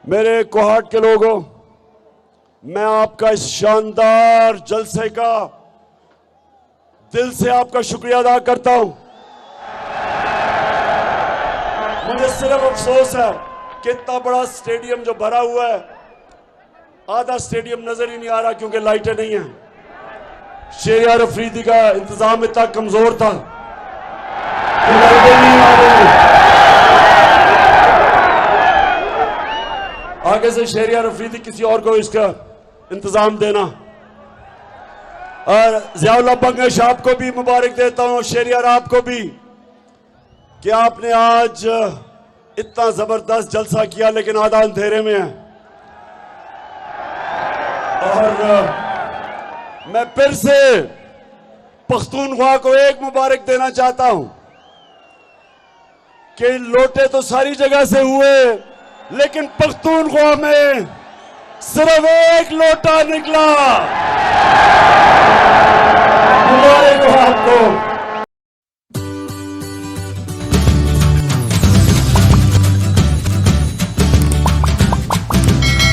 मेरे कोहाट के लोगों, मैं आपका इस शानदार जलसे का दिल से आपका शुक्रिया अदा करता हूं। मुझे सिर्फ अफसोस है कि इतना बड़ा स्टेडियम जो भरा हुआ है, आधा स्टेडियम नजर ही नहीं आ रहा क्योंकि लाइटें नहीं हैं। शेरियार अफरीदी का इंतजाम इतना कमजोर था कि लाइटें नहीं आ रही। आगे से शेरियार अफरीदी किसी और को इसका इंतजाम देना। और ज़ियाउल्लाह बंगश आपको भी मुबारक देता हूं, शेरियार आपको भी, कि आपने आज इतना जबरदस्त जलसा किया लेकिन आधा अंधेरे में है। और मैं फिर से पख्तूनख्वा को एक मुबारक देना चाहता हूं कि लोटे तो सारी जगह से हुए लेकिन पख्तूनख्वा में सिर्फ एक लोटा निकला।